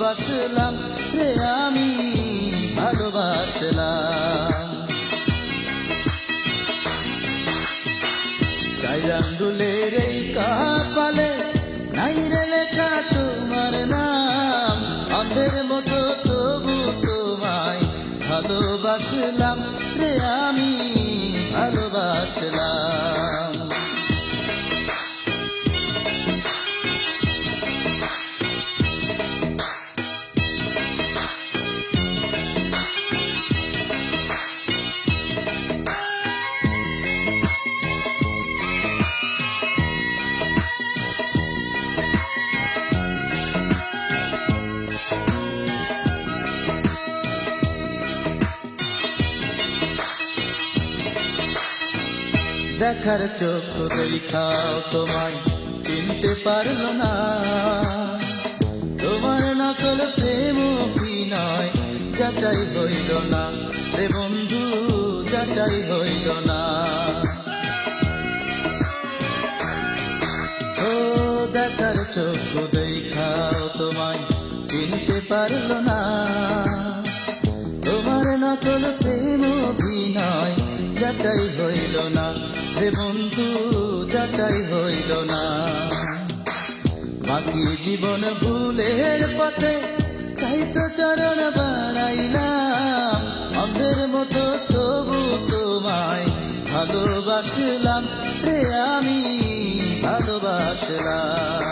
ভালোবাসলাম রে আমি ভালোবাসলাম। চার আঙ্গুলের এই কপালে নাই রে লেখা তোমার নাম, অন্ধের মতো তবু তোমায় ভালোবাসলাম রে আমি ভালোবাসলাম। দেখার চোখ দেখাও তোমায় চিনতে পারলো না, তোমার নকল প্রেম অভিনয় যাচাই হইল না রে বন্ধু, যাচাই হইল না। ও দেখার চোখ দেখাও তোমায় চিনতে পারলো না, তোমার নকল প্রেম অভিনয় যাচাই হইল না রে বন্ধু, যাচাই হইল না। বাকি জীবন ভুলের পথে তাই তো চরণ বাড়াইলাম, অন্ধের মতো তবু তোমায় ভালোবাসলাম রে আমি ভালোবাসলাম।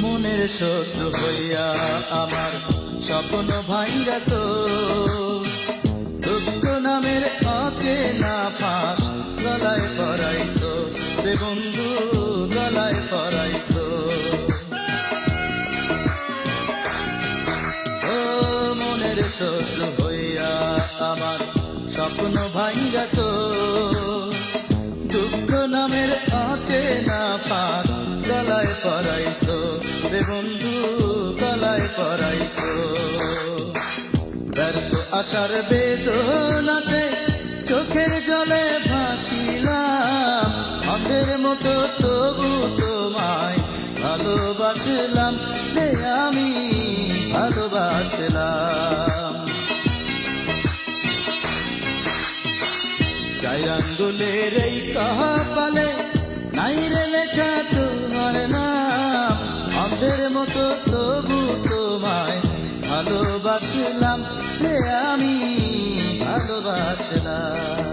মনের শত্রু হইয়া আমার স্বপ্ন ভাঙ্গাছ, দুঃখ নামের অচেনা ফাঁস গলায় পরাইছ রে বন্ধু, গলায় পরাইছ। ও মনের শত্রু হইয়া আমার স্বপ্ন ভাঙ্গাছ, দুঃখ নামের অচেনা ফাঁস গলায় পরাইছ রে বন্ধু, গলায় পরাইছ। ব্যর্থ আশার বেদনাতে চোখের জলে ভাসিলাম, অন্ধের মতো তবু তোমায় ভালোবাসলাম রে আমি ভালোবাসলাম। চার আঙ্গুলের এই কপালে নাই রে লেখা তোমার নাম, অন্ধের মতো তবু তোমায় ভালোবাসলাম রে আমি ভালোবাসলাম।